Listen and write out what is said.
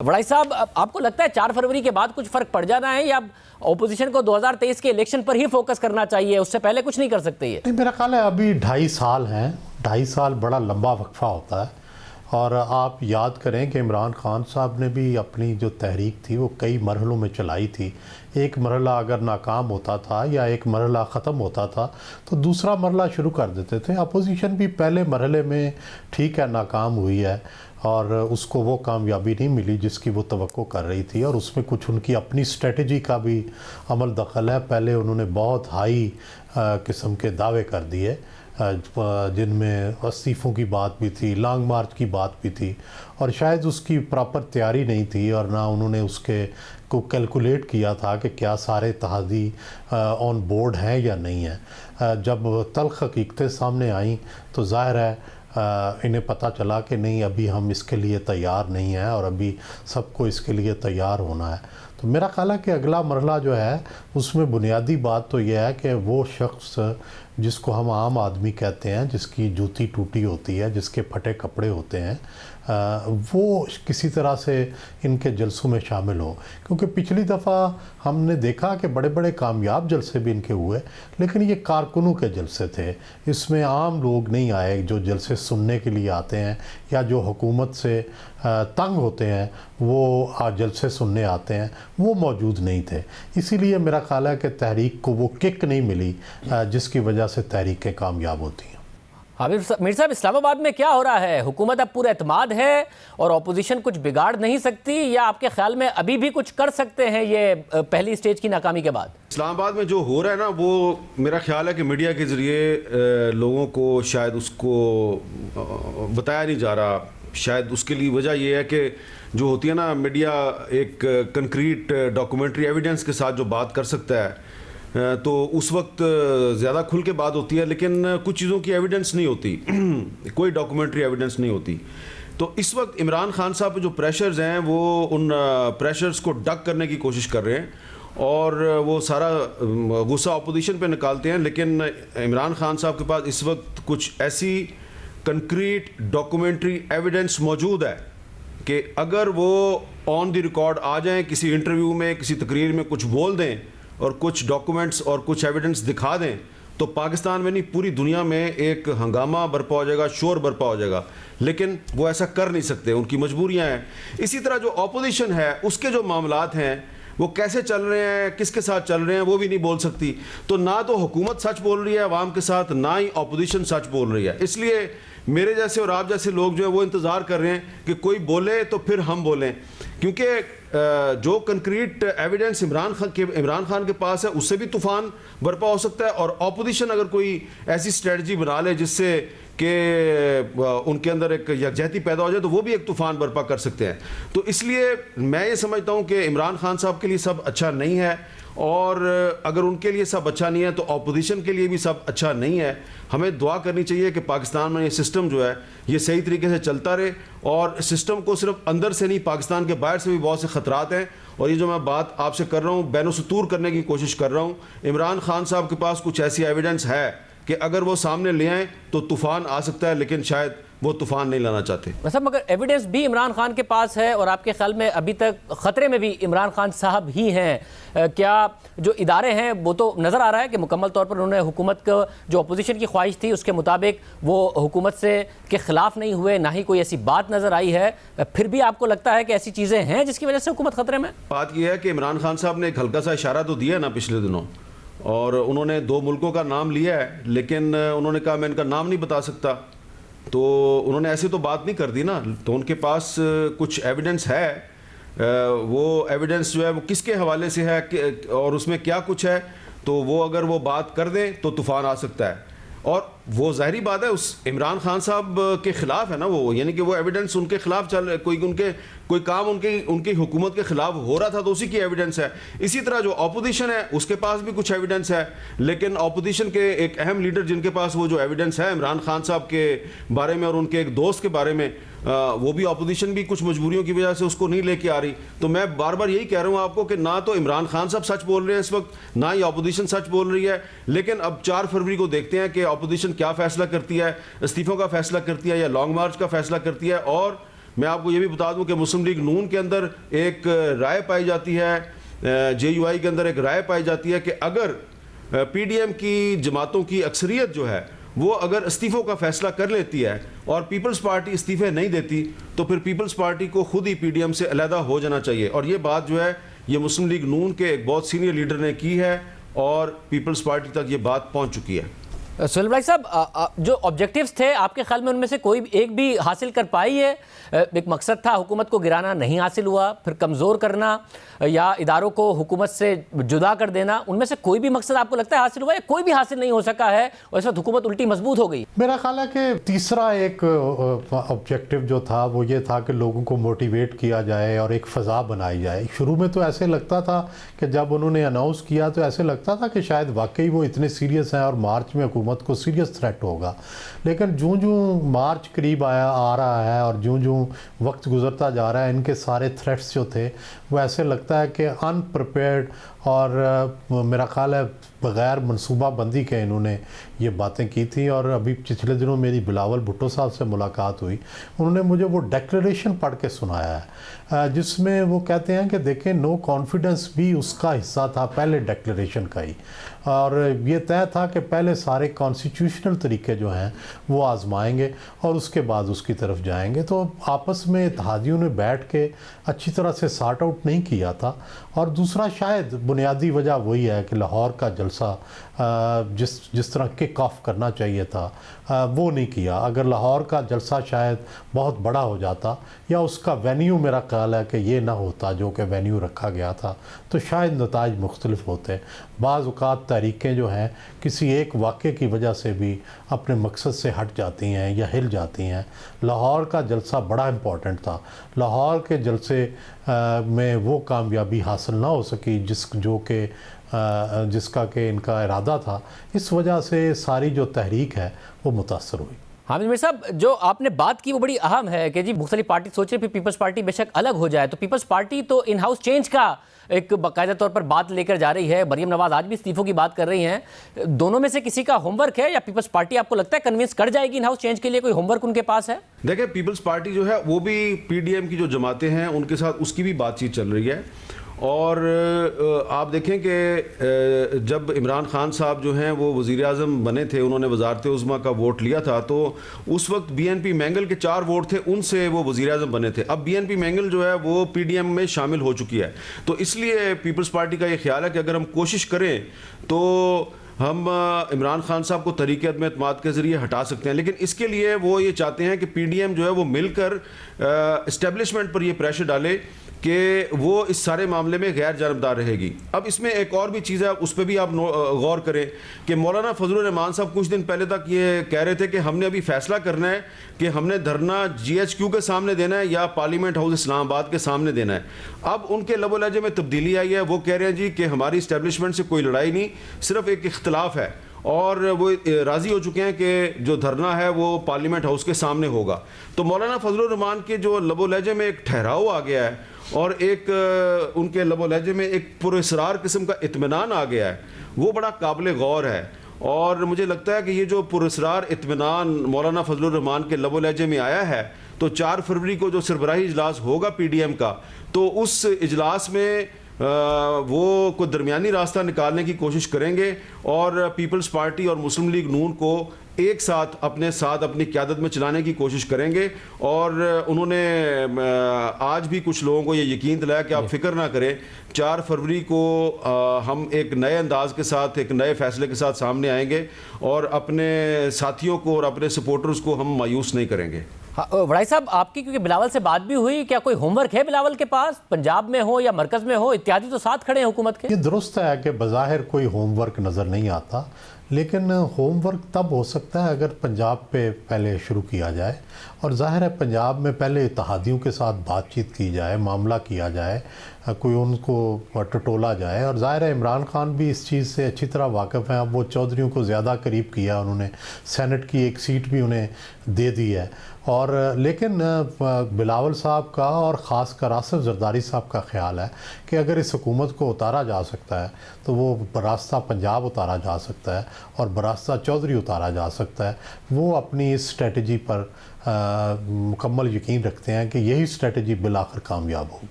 وڑائی صاحب، آپ کو لگتا ہے 4 فروری کے بعد کچھ فرق پڑ جانا ہے یا اپوزیشن کو 2023 کے الیکشن پر ہی فوکس کرنا چاہیے، اس سے پہلے کچھ نہیں کر سکتے؟ یہ میرا خیال ہے ابھی 2.5 سال ہیں. 2.5 سال بڑا لمبا وقفہ ہوتا ہے. اور آپ یاد کریں کہ عمران خان صاحب نے بھی اپنی جو تحریک تھی وہ کئی مرحلوں میں چلائی تھی. ایک مرحلہ اگر ناکام ہوتا تھا یا ایک مرحلہ ختم ہوتا تھا تو دوسرا مرحلہ شروع کر دیتے تھے. اپوزیشن بھی پہلے مرحلے میں ٹھیک ہے ناکام ہوئی ہے اور اس کو وہ کامیابی نہیں ملی جس کی وہ توقع کر رہی تھی، اور اس میں کچھ ان کی اپنی اسٹریٹجی کا بھی عمل دخل ہے. پہلے انہوں نے بہت ہائی قسم کے دعوے کر دیے جن میں استعفوں کی بات بھی تھی، لانگ مارچ کی بات بھی تھی، اور شاید اس کی پراپر تیاری نہیں تھی اور نہ انہوں نے اس کے کو کیلکولیٹ کیا تھا کہ کیا سارے اتحادی آن بورڈ ہیں یا نہیں ہیں. جب تلخ حقیقتیں سامنے آئیں تو ظاہر ہے انہیں پتہ چلا کہ نہیں، ابھی ہم اس کے لیے تیار نہیں ہیں اور ابھی سب کو اس کے لیے تیار ہونا ہے. تو میرا خیال ہے کہ اگلا مرحلہ جو ہے اس میں بنیادی بات تو یہ ہے کہ وہ شخص جس کو ہم عام آدمی کہتے ہیں، جس کی جوتی ٹوٹی ہوتی ہے، جس کے پھٹے کپڑے ہوتے ہیں، وہ کسی طرح سے ان کے جلسوں میں شامل ہوں. کیونکہ پچھلی دفعہ ہم نے دیکھا کہ بڑے بڑے کامیاب جلسے بھی ان کے ہوئے، لیکن یہ کارکنوں کے جلسے تھے. اس میں عام لوگ نہیں آئے جو جلسے سننے کے لیے آتے ہیں یا جو حکومت سے تنگ ہوتے ہیں وہ جلسے سننے آتے ہیں، وہ موجود نہیں تھے. اسی لیے میرا خیال ہے کہ تحریک کو وہ کک نہیں ملی جس کی وجہ سے تحریکیں کامیاب ہوتی ہیں. میر صاحب، اسلام آباد میں کیا ہو رہا ہے؟ حکومت اب پورا اعتماد ہے اور اپوزیشن کچھ بگاڑ نہیں سکتی، یا آپ کے خیال میں ابھی بھی کچھ کر سکتے ہیں یہ پہلی سٹیج کی ناکامی کے بعد؟ اسلام آباد میں جو ہو رہا ہے نا، وہ میرا خیال ہے کہ میڈیا کے ذریعے لوگوں کو شاید اس کو بتایا نہیں جا رہا. شاید اس کے لیے وجہ یہ ہے کہ جو ہوتی ہے نا، میڈیا ایک کنکریٹ ڈاکومنٹری ایویڈنس کے ساتھ جو بات کر سکتا ہے تو اس وقت زیادہ کھل کے بات ہوتی ہے، لیکن کچھ چیزوں کی ایویڈنس نہیں ہوتی، کوئی ڈاکومنٹری ایویڈنس نہیں ہوتی. تو اس وقت عمران خان صاحب پہ جو پریشرز ہیں وہ ان پریشرز کو ڈک کرنے کی کوشش کر رہے ہیں اور وہ سارا غصہ اپوزیشن پہ نکالتے ہیں. لیکن عمران خان صاحب کے پاس اس وقت کچھ ایسی کنکریٹ ڈاکومنٹری ایویڈنس موجود ہے کہ اگر وہ آن دی ریکارڈ آ جائیں، کسی انٹرویو میں، کسی تقریر میں کچھ بول دیں اور کچھ ڈاکومنٹس اور کچھ ایویڈنس دکھا دیں، تو پاکستان میں نہیں پوری دنیا میں ایک ہنگامہ برپا ہو جائے گا، شور برپا ہو جائے گا. لیکن وہ ایسا کر نہیں سکتے، ان کی مجبوریاں ہیں. اسی طرح جو اپوزیشن ہے اس کے جو معاملات ہیں وہ کیسے چل رہے ہیں، کس کے ساتھ چل رہے ہیں، وہ بھی نہیں بول سکتی. تو نہ تو حکومت سچ بول رہی ہے عوام کے ساتھ، نہ ہی اپوزیشن سچ بول رہی ہے. اس لیے میرے جیسے اور آپ جیسے لوگ جو ہیں وہ انتظار کر رہے ہیں کہ کوئی بولے تو پھر ہم بولیں. کیونکہ جو کنکریٹ ایویڈنس عمران خان کے پاس ہے اس سے بھی طوفان برپا ہو سکتا ہے، اور اپوزیشن اگر کوئی ایسی اسٹریٹجی بنا لے جس سے کہ ان کے اندر ایک یکجہتی پیدا ہو جائے تو وہ بھی ایک طوفان برپا کر سکتے ہیں. تو اس لیے میں یہ سمجھتا ہوں کہ عمران خان صاحب کے لیے سب اچھا نہیں ہے، اور اگر ان کے لیے سب اچھا نہیں ہے تو اپوزیشن کے لیے بھی سب اچھا نہیں ہے. ہمیں دعا کرنی چاہیے کہ پاکستان میں یہ سسٹم جو ہے یہ صحیح طریقے سے چلتا رہے، اور سسٹم کو صرف اندر سے نہیں، پاکستان کے باہر سے بھی بہت سے خطرات ہیں. اور یہ جو میں بات آپ سے کر رہا ہوں بین السطور کرنے کی کوشش کر رہا ہوں، عمران خان صاحب کے پاس کچھ ایسی ایویڈنس ہے کہ اگر وہ سامنے لے آئیں تو طوفان آ سکتا ہے، لیکن شاید وہ طوفان نہیں لانا چاہتے. صاحب مگر ایویڈنس بھی عمران خان کے پاس ہے، اور آپ کے خیال میں ابھی تک خطرے میں بھی عمران خان صاحب ہی ہیں؟ کیا جو ادارے ہیں وہ تو نظر آ رہا ہے کہ مکمل طور پر انہوں نے حکومت کو جو اپوزیشن کی خواہش تھی اس کے مطابق وہ حکومت سے کے خلاف نہیں ہوئے، نہ ہی کوئی ایسی بات نظر آئی ہے. پھر بھی آپ کو لگتا ہے کہ ایسی چیزیں ہیں جس کی وجہ سے حکومت خطرے میں؟ بات یہ ہے کہ عمران خان صاحب نے ایک ہلکا سا اشارہ تو دیا نا پچھلے دنوں، اور انہوں نے 2 ملکوں کا نام لیا ہے، لیکن انہوں نے کہا میں ان کا نام نہیں بتا سکتا. تو انہوں نے ایسے تو بات نہیں کر دی نا. تو ان کے پاس کچھ ایویڈنس ہے، وہ ایویڈنس جو ہے وہ کس کے حوالے سے ہے اور اس میں کیا کچھ ہے، تو وہ اگر وہ بات کر دیں تو طوفان آ سکتا ہے. اور وہ ظاہری بات ہے اس عمران خان صاحب کے خلاف ہے نا وہ، یعنی کہ وہ ایویڈنس ان کے خلاف چل کوئی کام ان کی حکومت کے خلاف ہو رہا تھا تو اسی کی ایویڈنس ہے. اسی طرح جو اپوزیشن ہے اس کے پاس بھی کچھ ایویڈنس ہے، لیکن اپوزیشن کے ایک اہم لیڈر جن کے پاس وہ جو ایویڈنس ہے عمران خان صاحب کے بارے میں اور ان کے ایک دوست کے بارے میں، وہ بھی اپوزیشن بھی کچھ مجبوریوں کی وجہ سے اس کو نہیں لے کے آ رہی. تو میں بار بار یہی کہہ رہا ہوں آپ کو کہ نہ تو عمران خان صاحب سچ بول رہے ہیں اس وقت، نہ ہی اپوزیشن سچ بول رہی ہے. لیکن اب 4 فروری کو دیکھتے ہیں کہ اپوزیشن کیا فیصلہ کرتی ہے، استعفوں کا فیصلہ کرتی ہے یا لانگ مارچ کا فیصلہ کرتی ہے. اور میں آپ کو یہ بھی بتا دوں کہ مسلم لیگ نون کے اندر ایک رائے پائی جاتی ہے, جے یو آئی کے اندر ایک رائے پائی جاتی ہے کہ اگر پی ڈی ایم کی جماعتوں کی اکثریت جو ہے وہ اگر استعفوں کا فیصلہ کر لیتی ہے اور پیپلز پارٹی استعفے نہیں دیتی تو پھر پیپلز پارٹی کو خود ہی پی ڈی ایم سے علیحدہ ہو جانا چاہیے. اور یہ بات جو ہے یہ مسلم لیگ نون کے ایک بہت سینئر لیڈر نے کی ہے اور پیپلز پارٹی تک یہ بات پہنچ چکی ہے. سہیل بھائی صاحب, جو آبجیکٹیوز تھے آپ کے خیال میں ان میں سے کوئی ایک بھی حاصل کر پائی ہے؟ ایک مقصد تھا حکومت کو گرانا, نہیں حاصل ہوا, پھر کمزور کرنا یا اداروں کو حکومت سے جدا کر دینا, ان میں سے کوئی بھی مقصد آپ کو لگتا ہے حاصل ہوا یا کوئی بھی حاصل نہیں ہو سکا ہے اور اس وقت حکومت الٹی مضبوط ہو گئی؟ میرا خیال ہے کہ تیسرا ایک آبجیکٹیو جو تھا وہ یہ تھا کہ لوگوں کو موٹیویٹ کیا جائے اور ایک فضا بنائی جائے. شروع میں تو ایسے لگتا تھا کہ جب انہوں نے اناؤنس کیا تو ایسے لگتا تھا کہ شاید واقعی وہ اتنے سیریس ہیں اور مارچ میں حکومت کو سیریس تھریٹ ہوگا, لیکن جوں مارچ قریب آ رہا ہے اور جوں وقت گزرتا جا رہا ہے ان کے سارے تھریٹس جو تھے وہ ایسے لگتا ہے کہ ان پریپیئرڈ اور میرا خیال ہے بغیر منصوبہ بندی کے انہوں نے یہ باتیں کی تھیں. اور ابھی پچھلے دنوں میری بلاول بھٹو صاحب سے ملاقات ہوئی, انہوں نے مجھے وہ ڈیکلریشن پڑھ کے سنایا ہے جس میں وہ کہتے ہیں کہ دیکھیں نو کانفیڈنس بھی اس کا حصہ تھا پہلے ڈیکلریشن کا ہی, اور یہ طے تھا کہ پہلے سارے کانسٹیٹیوشنل طریقے جو ہیں وہ آزمائیں گے اور اس کے بعد اس کی طرف جائیں گے. تو آپس میں اتحادیوں نے بیٹھ کے اچھی طرح سے سارٹ آؤٹ نہیں کیا تھا. اور دوسرا شاید بنیادی وجہ وہی ہے کہ لاہور کا جلسہ جس طرح کک آف کرنا چاہیے تھا وہ نہیں کیا. اگر لاہور کا جلسہ شاید بہت بڑا ہو جاتا یا اس کا وینیو میرا خیال ہے کہ یہ نہ ہوتا جو کہ وینیو رکھا گیا تھا تو شاید نتائج مختلف ہوتے. بعض اوقات تحریکیں جو ہیں کسی ایک واقعے کی وجہ سے بھی اپنے مقصد سے ہٹ جاتی ہیں یا ہل جاتی ہیں. لاہور کا جلسہ بڑا امپورٹنٹ تھا. لاہور کے جلسے میں وہ کامیابی حاصل نہ ہو سکی جس کا کہ ان کا ارادہ تھا. اس وجہ سے ساری جو تحریک ہے وہ متاثر ہوئی. حامد میر صاحب, جو آپ نے بات کی وہ بڑی اہم ہے کہ جی مختلف پارٹی سوچے پھر پیپلز پارٹی بے شک الگ ہو جائے, تو پیپلز پارٹی تو ان ہاؤس چینج کا ایک باقاعدہ طور پر بات لے کر جا رہی ہے. مریم نواز آج بھی استعفوں کی بات کر رہی ہیں. دونوں میں سے کسی کا ہوم ورک ہے یا پیپلز پارٹی آپ کو لگتا ہے کنونس کر جائے گی ان ہاؤس چینج کے لیے؟ کوئی ہوم ورک ان کے پاس ہے؟ دیکھیں پیپلز پارٹی جو ہے وہ بھی پی ڈی ایم کی جو جماعتیں ہیں ان کے ساتھ اس کی بھی بات چیت چل رہی ہے. اور آپ دیکھیں کہ جب عمران خان صاحب جو ہیں وہ وزیر اعظم بنے تھے, انہوں نے وزارت عظمیٰ کا ووٹ لیا تھا, تو اس وقت بی این پی مینگل کے 4 ووٹ تھے, ان سے وہ وزیر اعظم بنے تھے. اب بی این پی مینگل جو ہے وہ پی ڈی ایم میں شامل ہو چکی ہے. تو اس لیے پیپلز پارٹی کا یہ خیال ہے کہ اگر ہم کوشش کریں تو ہم عمران خان صاحب کو تحریک عدم اعتماد کے ذریعے ہٹا سکتے ہیں. لیکن اس کے لیے وہ یہ چاہتے ہیں کہ پی ڈی ایم جو ہے وہ مل کر اسٹیبلشمنٹ پر یہ پریشر ڈالے کہ وہ اس سارے معاملے میں غیر جانبدار رہے گی. اب اس میں ایک اور بھی چیز ہے, اس پہ بھی آپ غور کریں کہ مولانا فضل الرحمان صاحب کچھ دن پہلے تک یہ کہہ رہے تھے کہ ہم نے ابھی فیصلہ کرنا ہے کہ ہم نے دھرنا جی ایچ کیو کے سامنے دینا ہے یا پارلیمنٹ ہاؤس اسلام آباد کے سامنے دینا ہے. اب ان کے لب و لہجے میں تبدیلی آئی ہے, وہ کہہ رہے ہیں جی کہ ہماری اسٹیبلشمنٹ سے کوئی لڑائی نہیں, صرف ایک اختلاف ہے, اور وہ راضی ہو چکے ہیں کہ جو دھرنا ہے وہ پارلیمنٹ ہاؤس کے سامنے ہوگا. تو مولانا فضل الرحمان کے جو لب و لہجے میں ایک ٹھہراؤ آ گیا ہے اور ایک ان کے لب و لہجے میں ایک پراسرار قسم کا اطمینان آ گیا ہے, وہ بڑا قابل غور ہے. اور مجھے لگتا ہے کہ یہ جو پراسرار اطمینان مولانا فضل الرحمان کے لب و لہجے میں آیا ہے, تو 4 فروری کو جو سربراہی اجلاس ہوگا پی ڈی ایم کا, تو اس اجلاس میں وہ کوئی درمیانی راستہ نکالنے کی کوشش کریں گے اور پیپلز پارٹی اور مسلم لیگ نون کو ایک ساتھ اپنی قیادت میں چلانے کی کوشش کریں گے. اور انہوں نے آج بھی کچھ لوگوں کو یہ یقین دلایا کہ آپ فکر نہ کریں, 4 فروری کو ہم ایک نئے انداز کے ساتھ ایک نئے فیصلے کے ساتھ سامنے آئیں گے اور اپنے ساتھیوں کو اور اپنے سپورٹرز کو ہم مایوس نہیں کریں گے. وڑائی صاحب, آپ کی کیونکہ بلاول سے بات بھی ہوئی, کیا کوئی ہوم ورک ہے بلاول کے پاس؟ پنجاب میں ہو یا مرکز میں ہو, اتحادی تو ساتھ کھڑے ہیں حکومت کے. یہ درست ہے کہ بظاہر کوئی ہوم ورک نظر نہیں آتا, لیکن ہوم ورک تب ہو سکتا ہے اگر پنجاب پہ پہلے شروع کیا جائے. اور ظاہر ہے پنجاب میں پہلے اتحادیوں کے ساتھ بات چیت کی جائے, معاملہ کیا جائے, کوئی ان کو ٹٹولا جائے. اور ظاہر ہے عمران خان بھی اس چیز سے اچھی طرح واقف ہیں. اب وہ چودھریوں کو زیادہ قریب کیا, انہوں نے سینٹ کی ایک سیٹ بھی انہیں دے دی ہے. اور لیکن بلاول صاحب کا اور خاص کر آصف زرداری صاحب کا خیال ہے کہ اگر اس حکومت کو اتارا جا سکتا ہے تو وہ براستہ پنجاب اتارا جا سکتا ہے اور براستہ چودھری اتارا جا سکتا ہے۔ وہ اپنی اس اسٹریٹجی پر مکمل یقین رکھتے ہیں کہ یہی اسٹریٹجی بالآخر کامیاب ہوگی۔